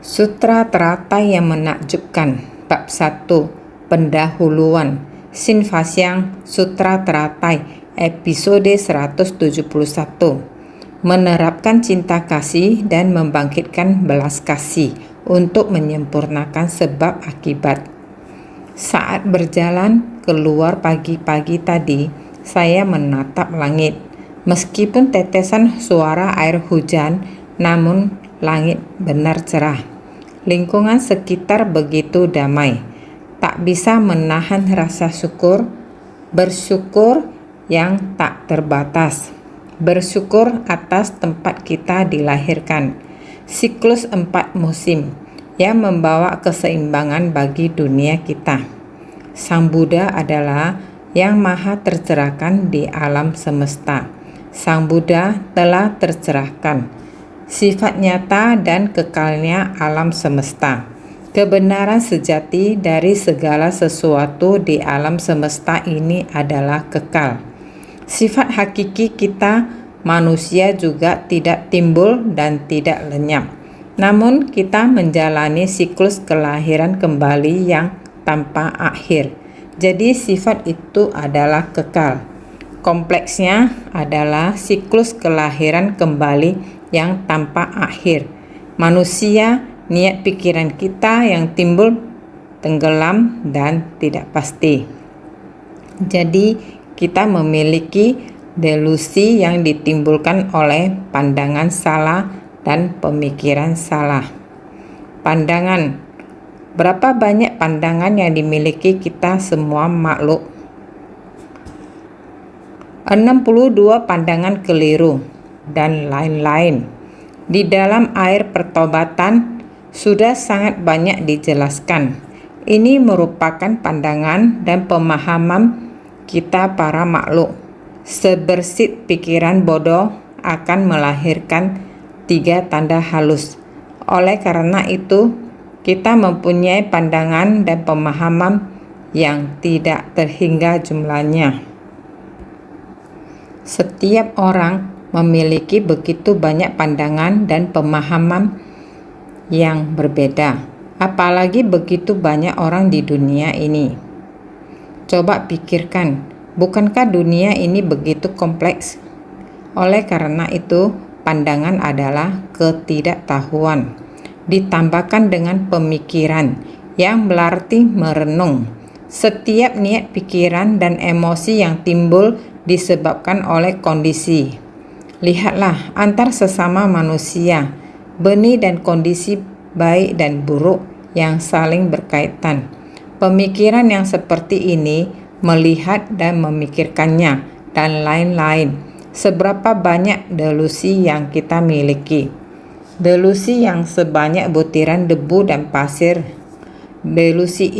Sutra teratai yang menakjubkan. Bab 1. Pendahuluan. Sinfasyang Sutra Teratai episode 171. Menerapkan cinta kasih dan membangkitkan belas kasih untuk menyempurnakan sebab akibat. Saat berjalan keluar pagi-pagi tadi, saya menatap langit. Meskipun tetesan suara air hujan, namun langit benar cerah. Lingkungan sekitar begitu damai. Tak bisa menahan rasa syukur, bersyukur yang tak terbatas. Bersyukur atas tempat kita dilahirkan. Siklus 4 musim yang membawa keseimbangan bagi dunia kita. Sang Buddha adalah yang maha tercerahkan di alam semesta. Sang Buddha telah tercerahkan sifat nyata dan kekalnya alam semesta. Kebenaran sejati dari segala sesuatu di alam semesta ini adalah kekal. Sifat hakiki kita manusia juga tidak timbul dan tidak lenyap. Namun kita menjalani siklus kelahiran kembali yang tanpa akhir. Jadi sifat itu adalah kekal. Kompleksnya adalah siklus kelahiran kembali yang tanpa akhir. Manusia, niat pikiran kita yang timbul, tenggelam, dan tidak pasti. Jadi kita memiliki delusi yang ditimbulkan oleh pandangan salah dan pemikiran salah. Pandangan. Berapa banyak pandangan yang dimiliki kita semua makhluk? 62 pandangan keliru dan lain-lain. Di dalam air pertobatan sudah sangat banyak dijelaskan. Ini merupakan pandangan dan pemahaman kita para makhluk. Sebersit pikiran bodoh akan melahirkan 3 tanda halus. Oleh karena itu, kita mempunyai pandangan dan pemahaman yang tidak terhingga jumlahnya. Setiap orang memiliki begitu banyak pandangan dan pemahaman yang berbeda, apalagi begitu banyak orang di dunia ini. Coba pikirkan, bukankah dunia ini begitu kompleks? Oleh karena itu, pandangan adalah ketidaktahuan, ditambahkan dengan pemikiran yang berarti merenung. Setiap niat pikiran dan emosi yang timbul disebabkan oleh kondisi. Lihatlah antar sesama manusia, benih dan kondisi baik dan buruk yang saling berkaitan. Pemikiran yang seperti ini melihat dan memikirkannya dan lain-lain. Seberapa banyak delusi yang kita miliki? Delusi yang sebanyak butiran debu dan pasir. Delusi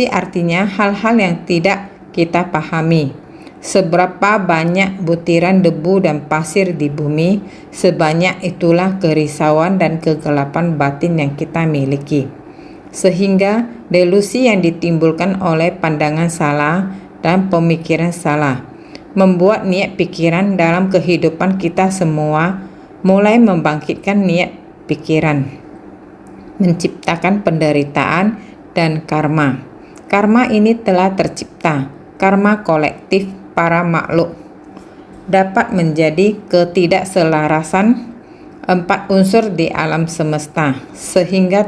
artinya hal-hal yang tidak kita pahami. Seberapa banyak butiran debu dan pasir di bumi, sebanyak itulah kerisauan dan kegelapan batin yang kita miliki. Sehingga delusi yang ditimbulkan oleh pandangan salah dan pemikiran salah membuat niat pikiran dalam kehidupan kita semua mulai membangkitkan niat pikiran, menciptakan penderitaan dan karma. Karma ini telah tercipta. Karma kolektif para makhluk dapat menjadi ketidakselarasan 4 unsur di alam semesta, sehingga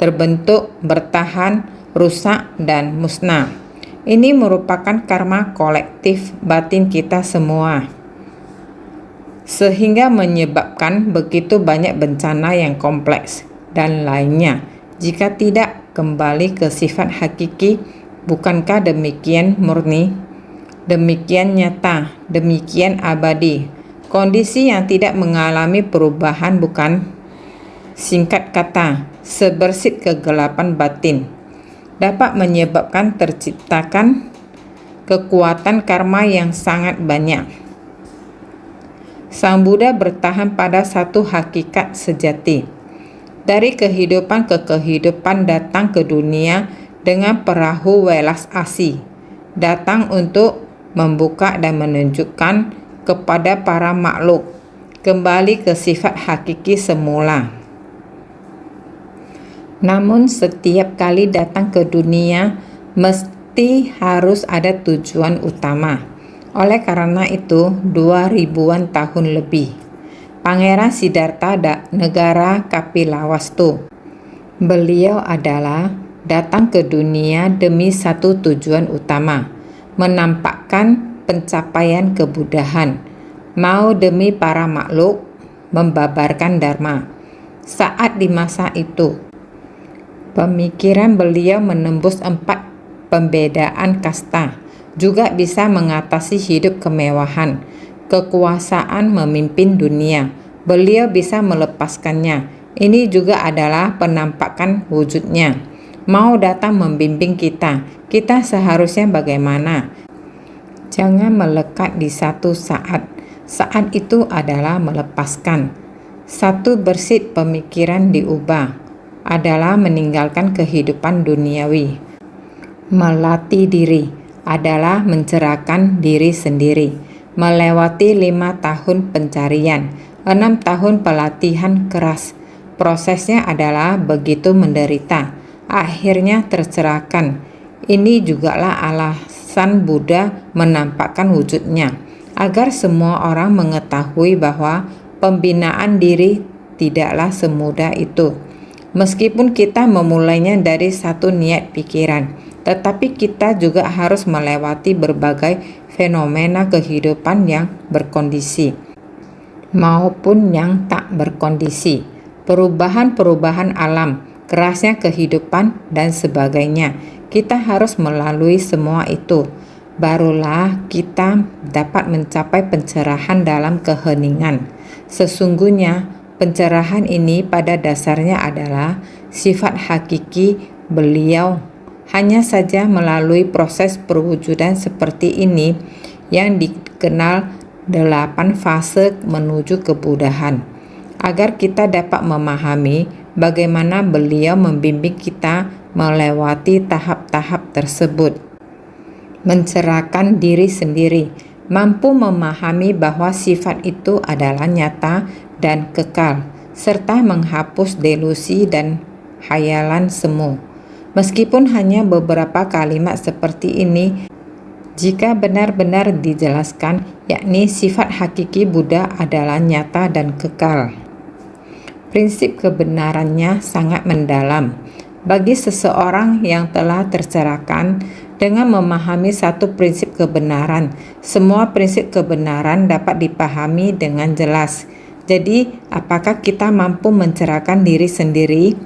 terbentuk, bertahan, rusak, dan musnah. Ini merupakan karma kolektif batin kita semua, sehingga menyebabkan begitu banyak bencana yang kompleks dan lainnya. Jika tidak kembali ke sifat hakiki, bukankah demikian murni, demikian nyata, demikian abadi? Kondisi yang tidak mengalami perubahan bukan? Singkat kata, sebersit kegelapan batin dapat menyebabkan terciptakan kekuatan karma yang sangat banyak. Sang Buddha bertahan pada satu hakikat sejati. Dari kehidupan ke kehidupan datang ke dunia dengan perahu welas asih, datang untuk membuka dan menunjukkan kepada para makhluk kembali ke sifat hakiki semula. Namun setiap kali datang ke dunia mesti harus ada tujuan utama. Oleh karena itu, 2000-an tahun lebih, Pangeran Siddhartha Negara Kapilawastu, beliau adalah datang ke dunia demi satu tujuan utama, menampakkan pencapaian kebudahan, mau demi para makhluk, membabarkan dharma. Saat di masa itu, pemikiran beliau menembus 4 pembedaan kasta, juga bisa mengatasi hidup kemewahan, kekuasaan memimpin dunia. Beliau bisa melepaskannya. Ini juga adalah penampakan wujudnya. Mau datang membimbing kita. Kita seharusnya bagaimana? Jangan melekat di satu saat. Saat itu adalah melepaskan. Satu bersit pemikiran diubah adalah meninggalkan kehidupan duniawi. Melatih diri adalah mencerahkan diri sendiri. Melewati 5 tahun pencarian, 6 tahun pelatihan keras. Prosesnya adalah begitu menderita. Akhirnya tercerahkan. Ini jugalah alasan Buddha menampakkan wujudnya, agar semua orang mengetahui bahwa pembinaan diri tidaklah semudah itu. Meskipun kita memulainya dari satu niat pikiran, tetapi kita juga harus melewati berbagai fenomena kehidupan yang berkondisi maupun yang tak berkondisi, perubahan-perubahan alam, kerasnya kehidupan, dan sebagainya. Kita harus melalui semua itu. Barulah kita dapat mencapai pencerahan dalam keheningan. Sesungguhnya, pencerahan ini pada dasarnya adalah sifat hakiki beliau. Hanya saja melalui proses perwujudan seperti ini yang dikenal 8 fase menuju kebudahan, agar kita dapat memahami bagaimana beliau membimbing kita melewati tahap-tahap tersebut. Mencerahkan diri sendiri, mampu memahami bahwa sifat itu adalah nyata dan kekal, serta menghapus delusi dan hayalan semu. Meskipun hanya beberapa kalimat seperti ini, jika benar-benar dijelaskan, yakni sifat hakiki Buddha adalah nyata dan kekal. Prinsip kebenarannya sangat mendalam. Bagi seseorang yang telah tercerahkan dengan memahami satu prinsip kebenaran, semua prinsip kebenaran dapat dipahami dengan jelas. Jadi, apakah kita mampu mencerahkan diri sendiri?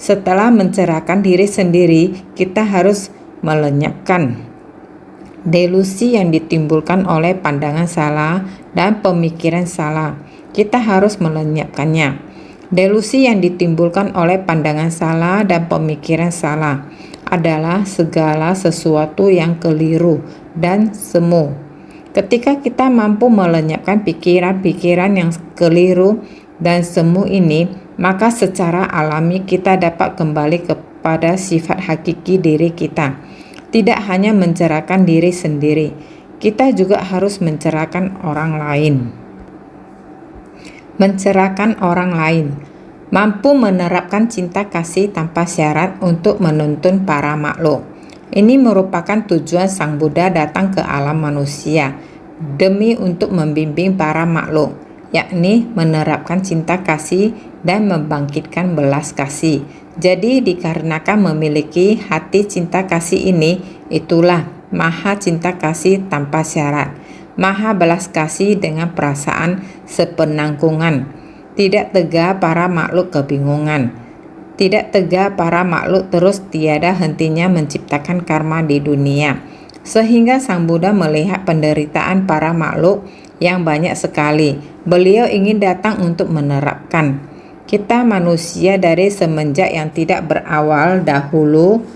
Setelah mencerahkan diri sendiri, kita harus melenyapkan delusi yang ditimbulkan oleh pandangan salah dan pemikiran salah. Kita harus melenyapkannya. Delusi yang ditimbulkan oleh pandangan salah dan pemikiran salah adalah segala sesuatu yang keliru dan semu. Ketika kita mampu melenyapkan pikiran-pikiran yang keliru dan semu ini, maka secara alami kita dapat kembali kepada sifat hakiki diri kita. Tidak hanya mencerahkan diri sendiri, kita juga harus mencerahkan orang lain. Mencerahkan orang lain, mampu menerapkan cinta kasih tanpa syarat untuk menuntun para makhluk. Ini merupakan tujuan Sang Buddha datang ke alam manusia, demi untuk membimbing para makhluk, yakni menerapkan cinta kasih dan membangkitkan belas kasih. Jadi dikarenakan memiliki hati cinta kasih ini, itulah maha cinta kasih tanpa syarat, maha belas kasih dengan perasaan sepenanggungan. Tidak tega para makhluk kebingungan. Tidak tega para makhluk terus tiada hentinya menciptakan karma di dunia. Sehingga Sang Buddha melihat penderitaan para makhluk yang banyak sekali. Beliau ingin datang untuk menerapkan. Kita manusia dari semenjak yang tidak berawal dahulu,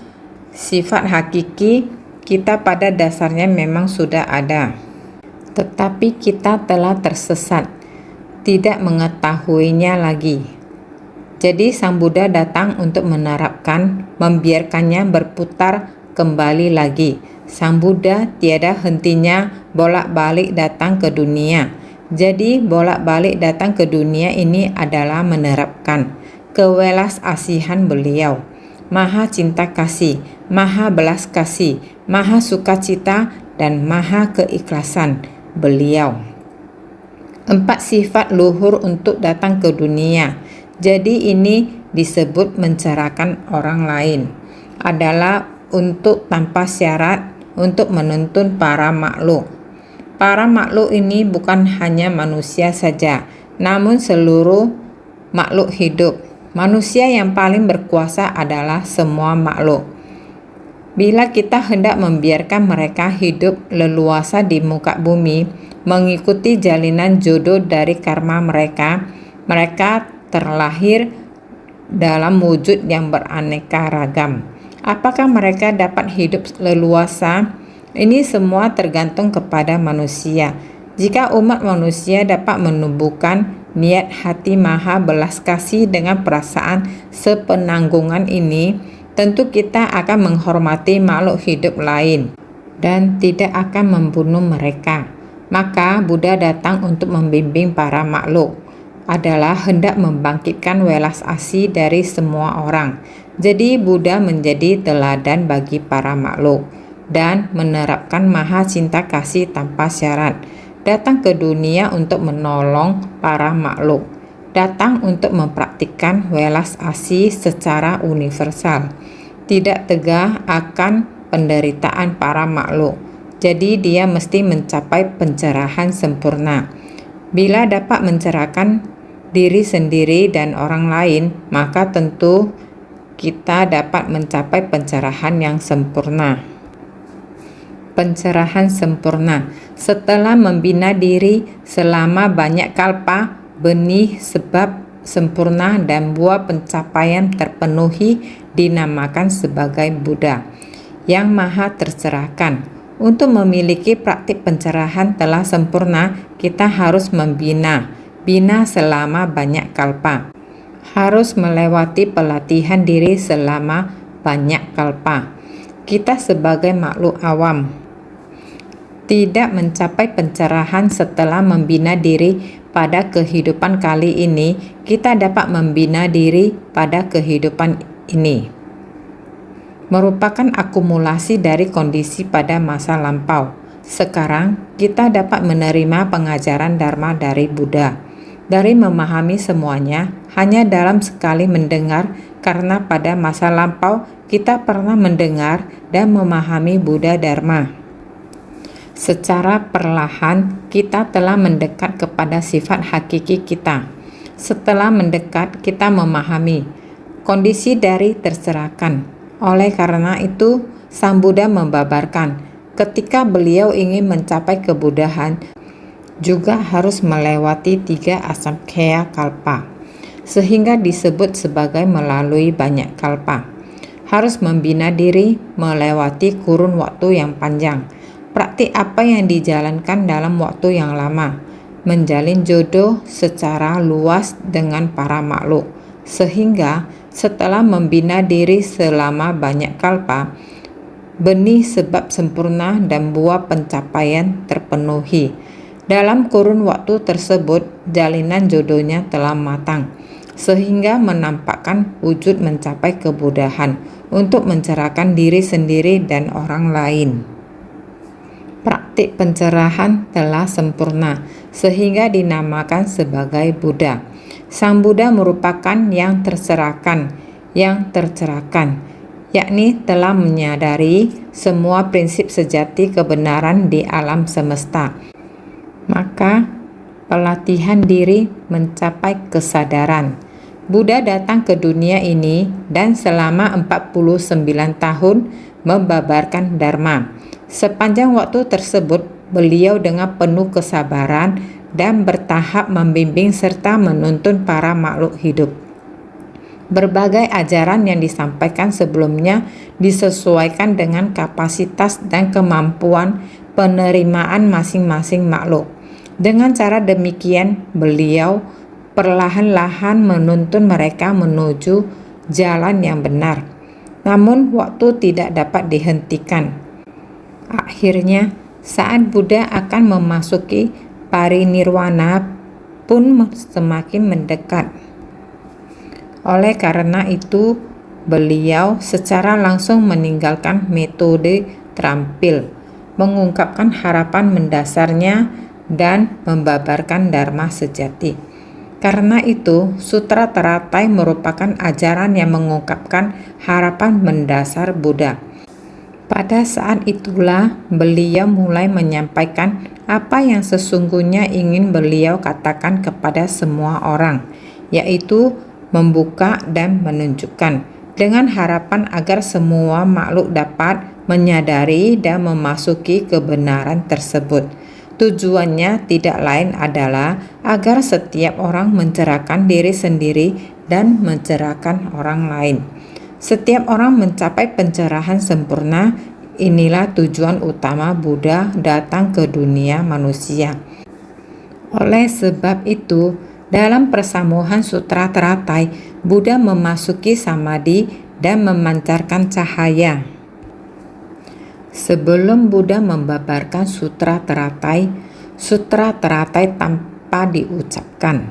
sifat hakiki kita pada dasarnya memang sudah ada. Tetapi kita telah tersesat, tidak mengetahuinya lagi. Jadi Sang Buddha datang untuk menerapkan, membiarkannya berputar kembali lagi. Sang Buddha tiada hentinya bolak-balik datang ke dunia. Jadi bolak-balik datang ke dunia ini adalah menerapkan kewelas asihan beliau, maha cinta kasih, maha belas kasih, maha sukacita, dan maha keikhlasan beliau. 4 sifat luhur untuk datang ke dunia. Jadi ini disebut mencerahkan orang lain. Adalah untuk tanpa syarat, untuk menuntun para makhluk. Para makhluk ini bukan hanya manusia saja, namun seluruh makhluk hidup. Manusia yang paling berkuasa adalah semua makhluk. Bila kita hendak membiarkan mereka hidup leluasa di muka bumi, mengikuti jalinan jodoh dari karma mereka, mereka terlahir dalam wujud yang beraneka ragam. Apakah mereka dapat hidup leluasa? Ini semua tergantung kepada manusia. Jika umat manusia dapat menumbuhkan niat hati maha belas kasih dengan perasaan sepenanggungan ini, tentu kita akan menghormati makhluk hidup lain dan tidak akan membunuh mereka. Maka Buddha datang untuk membimbing para makhluk, adalah hendak membangkitkan welas asih dari semua orang. Jadi Buddha menjadi teladan bagi para makhluk dan menerapkan maha cinta kasih tanpa syarat. Datang ke dunia untuk menolong para makhluk. Datang untuk mempraktikkan welas asih secara universal. Tidak tegah akan penderitaan para makhluk. Jadi dia mesti mencapai pencerahan sempurna. Bila dapat mencerahkan diri sendiri dan orang lain, maka tentu kita dapat mencapai pencerahan yang sempurna. Pencerahan sempurna. Setelah membina diri selama banyak kalpa, benih sebab sempurna dan buah pencapaian terpenuhi dinamakan sebagai Buddha yang maha tercerahkan. Untuk memiliki praktik pencerahan telah sempurna, kita harus membina selama banyak kalpa. Harus melewati pelatihan diri selama banyak kalpa. Kita sebagai makhluk awam tidak mencapai pencerahan setelah membina diri pada kehidupan kali ini, kita dapat membina diri pada kehidupan ini. Merupakan akumulasi dari kondisi pada masa lampau. Sekarang, kita dapat menerima pengajaran Dharma dari Buddha. Dari memahami semuanya, hanya dalam sekali mendengar, karena pada masa lampau kita pernah mendengar dan memahami Buddha Dharma. Secara perlahan, kita telah mendekat kepada sifat hakiki kita. Setelah mendekat, kita memahami kondisi dari tercerahkan. Oleh karena itu, Sang Buddha membabarkan, ketika beliau ingin mencapai kebuddhaan, juga harus melewati 3 asamkhya kalpa, sehingga disebut sebagai melalui banyak kalpa. Harus membina diri, melewati kurun waktu yang panjang. Praktik apa yang dijalankan dalam waktu yang lama? Menjalin jodoh secara luas dengan para makhluk, sehingga setelah membina diri selama banyak kalpa, benih sebab sempurna dan buah pencapaian terpenuhi. Dalam kurun waktu tersebut, jalinan jodohnya telah matang, sehingga menampakkan wujud mencapai kebuddhaan untuk mencerahkan diri sendiri dan orang lain. Praktik pencerahan telah sempurna, sehingga dinamakan sebagai Buddha. Sang Buddha merupakan yang tercerahkan, yakni telah menyadari semua prinsip sejati kebenaran di alam semesta. Maka, pelatihan diri mencapai kesadaran. Buddha datang ke dunia ini dan selama 49 tahun membabarkan Dharma. Sepanjang waktu tersebut, beliau dengan penuh kesabaran dan bertahap membimbing serta menuntun para makhluk hidup. Berbagai ajaran yang disampaikan sebelumnya disesuaikan dengan kapasitas dan kemampuan penerimaan masing-masing makhluk. Dengan cara demikian, beliau perlahan-lahan menuntun mereka menuju jalan yang benar. Namun, waktu tidak dapat dihentikan. Akhirnya, saat Buddha akan memasuki parinirwana pun semakin mendekat. Oleh karena itu, beliau secara langsung meninggalkan metode terampil, mengungkapkan harapan mendasarnya dan membabarkan dharma sejati. Karena itu, Sutra Teratai merupakan ajaran yang mengungkapkan harapan mendasar Buddha. Pada saat itulah beliau mulai menyampaikan apa yang sesungguhnya ingin beliau katakan kepada semua orang, yaitu membuka dan menunjukkan, dengan harapan agar semua makhluk dapat menyadari dan memasuki kebenaran tersebut. Tujuannya tidak lain adalah agar setiap orang mencerahkan diri sendiri dan mencerahkan orang lain. Setiap orang mencapai pencerahan sempurna. Inilah tujuan utama Buddha datang ke dunia manusia. Oleh sebab itu, dalam persamuhan Sutra Teratai, Buddha memasuki samadhi dan memancarkan cahaya. Sebelum Buddha membabarkan Sutra Teratai tanpa diucapkan.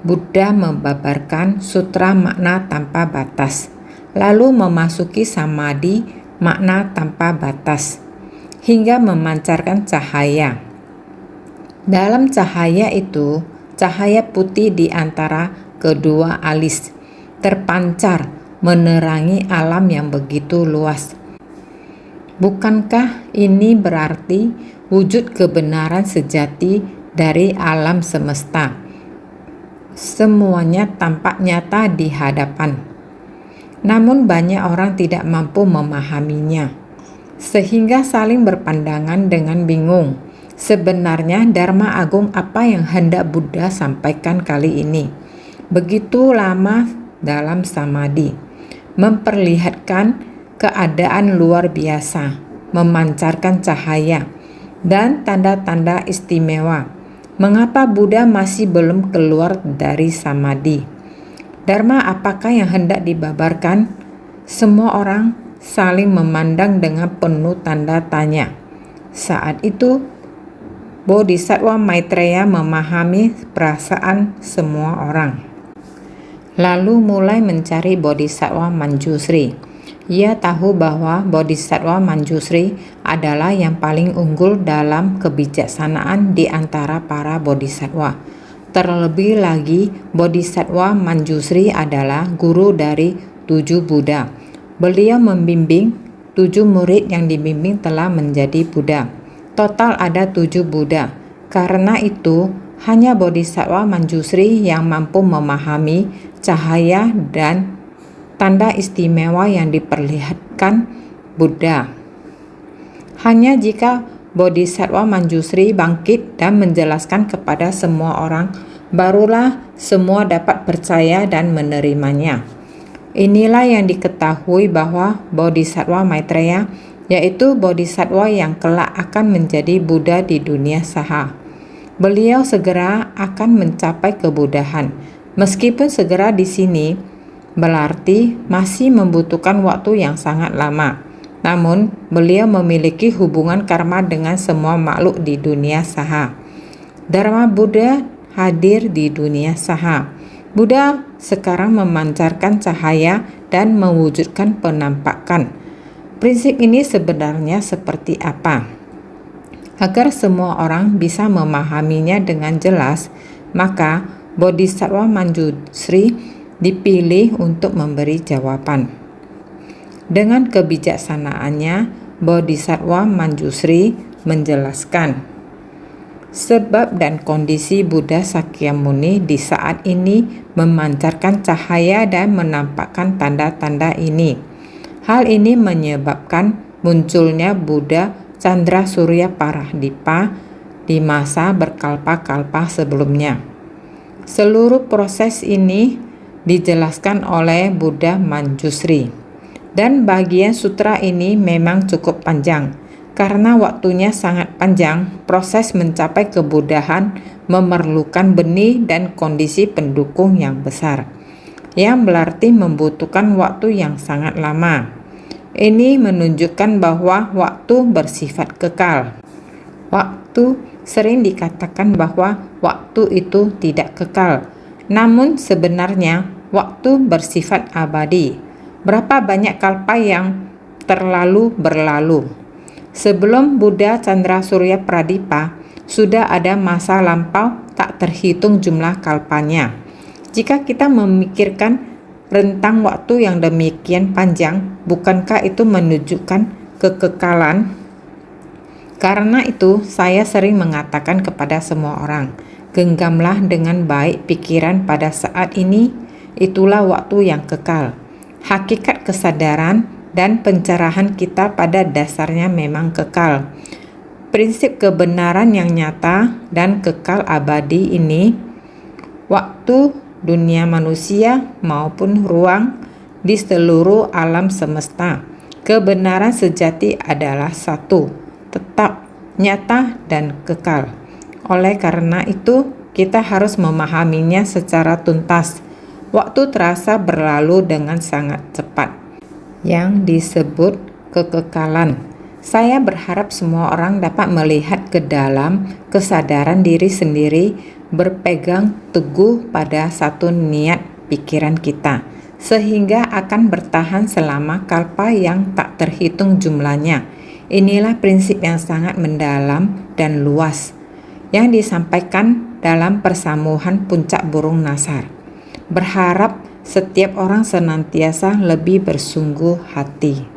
Buddha membabarkan sutra makna tanpa batas, lalu memasuki samadhi makna tanpa batas, hingga memancarkan cahaya. Dalam cahaya itu, cahaya putih di antara kedua alis terpancar menerangi alam yang begitu luas. Bukankah ini berarti wujud kebenaran sejati dari alam semesta? Semuanya tampak nyata di hadapan. Namun banyak orang tidak mampu memahaminya, sehingga saling berpandangan dengan bingung. Sebenarnya Dharma Agung apa yang hendak Buddha sampaikan kali ini? Begitu lama dalam samadhi, memperlihatkan keadaan luar biasa, memancarkan cahaya, dan tanda-tanda istimewa. Mengapa Buddha masih belum keluar dari samadhi? Dharma apakah yang hendak dibabarkan? Semua orang saling memandang dengan penuh tanda tanya. Saat itu, Bodhisattva Maitreya memahami perasaan semua orang, lalu mulai mencari Bodhisattva Manjusri. Ia tahu bahwa Bodhisattva Manjusri adalah yang paling unggul dalam kebijaksanaan di antara para bodhisattva. Terlebih lagi, Bodhisattva Manjusri adalah guru dari 7 Buddha. Beliau membimbing 7 murid yang dibimbing telah menjadi Buddha. Total ada 7 Buddha. Karena itu, hanya Bodhisattva Manjusri yang mampu memahami cahaya dan tanda istimewa yang diperlihatkan Buddha. Hanya jika Bodhisattva Manjusri bangkit dan menjelaskan kepada semua orang, barulah semua dapat percaya dan menerimanya. Inilah yang diketahui bahwa Bodhisattva Maitreya, yaitu Bodhisattva yang kelak akan menjadi Buddha di dunia saha. Beliau segera akan mencapai kebudahan. Meskipun segera di sini berarti masih membutuhkan waktu yang sangat lama. Namun, beliau memiliki hubungan karma dengan semua makhluk di dunia saha. Dharma Buddha hadir di dunia saha. Buddha sekarang memancarkan cahaya dan mewujudkan penampakan. Prinsip ini sebenarnya seperti apa? Agar semua orang bisa memahaminya dengan jelas, maka Bodhisattva Manjusri dipilih untuk memberi jawaban. Dengan kebijaksanaannya, Bodhisattva Manjusri menjelaskan sebab dan kondisi Buddha Sakyamuni di saat ini memancarkan cahaya dan menampakkan tanda-tanda ini. Hal ini menyebabkan munculnya Buddha Chandra Surya Paradipa di masa berkalpa-kalpa sebelumnya. Seluruh proses ini dijelaskan oleh Buddha Manjusri. Dan bagian sutra ini memang cukup panjang. Karena waktunya sangat panjang, proses mencapai kebudahan memerlukan benih dan kondisi pendukung yang besar, yang berarti membutuhkan waktu yang sangat lama. Ini menunjukkan bahwa waktu bersifat kekal. Waktu Sering dikatakan bahwa waktu itu tidak kekal, namun sebenarnya waktu bersifat abadi. Berapa banyak kalpa yang terlalu berlalu? Sebelum Buddha Chandra Surya Pradipa, sudah ada masa lampau tak terhitung jumlah kalpanya. Jika kita memikirkan rentang waktu yang demikian panjang, bukankah itu menunjukkan kekekalan? Karena itu, saya sering mengatakan kepada semua orang, genggamlah dengan baik pikiran pada saat ini, itulah waktu yang kekal. Hakikat kesadaran dan pencerahan kita pada dasarnya memang kekal. Prinsip kebenaran yang nyata dan kekal abadi ini, waktu, dunia manusia maupun ruang di seluruh alam semesta. Kebenaran sejati adalah satu, tetap, nyata, dan kekal. Oleh karena itu, kita harus memahaminya secara tuntas. Waktu terasa berlalu dengan sangat cepat, yang disebut kekekalan. Saya berharap semua orang dapat melihat ke dalam kesadaran diri sendiri, berpegang teguh pada satu niat pikiran kita, sehingga akan bertahan selama kalpa yang tak terhitung jumlahnya. Inilah prinsip yang sangat mendalam dan luas yang disampaikan dalam persamuhan Puncak Burung Nasar. Berharap setiap orang senantiasa lebih bersungguh hati.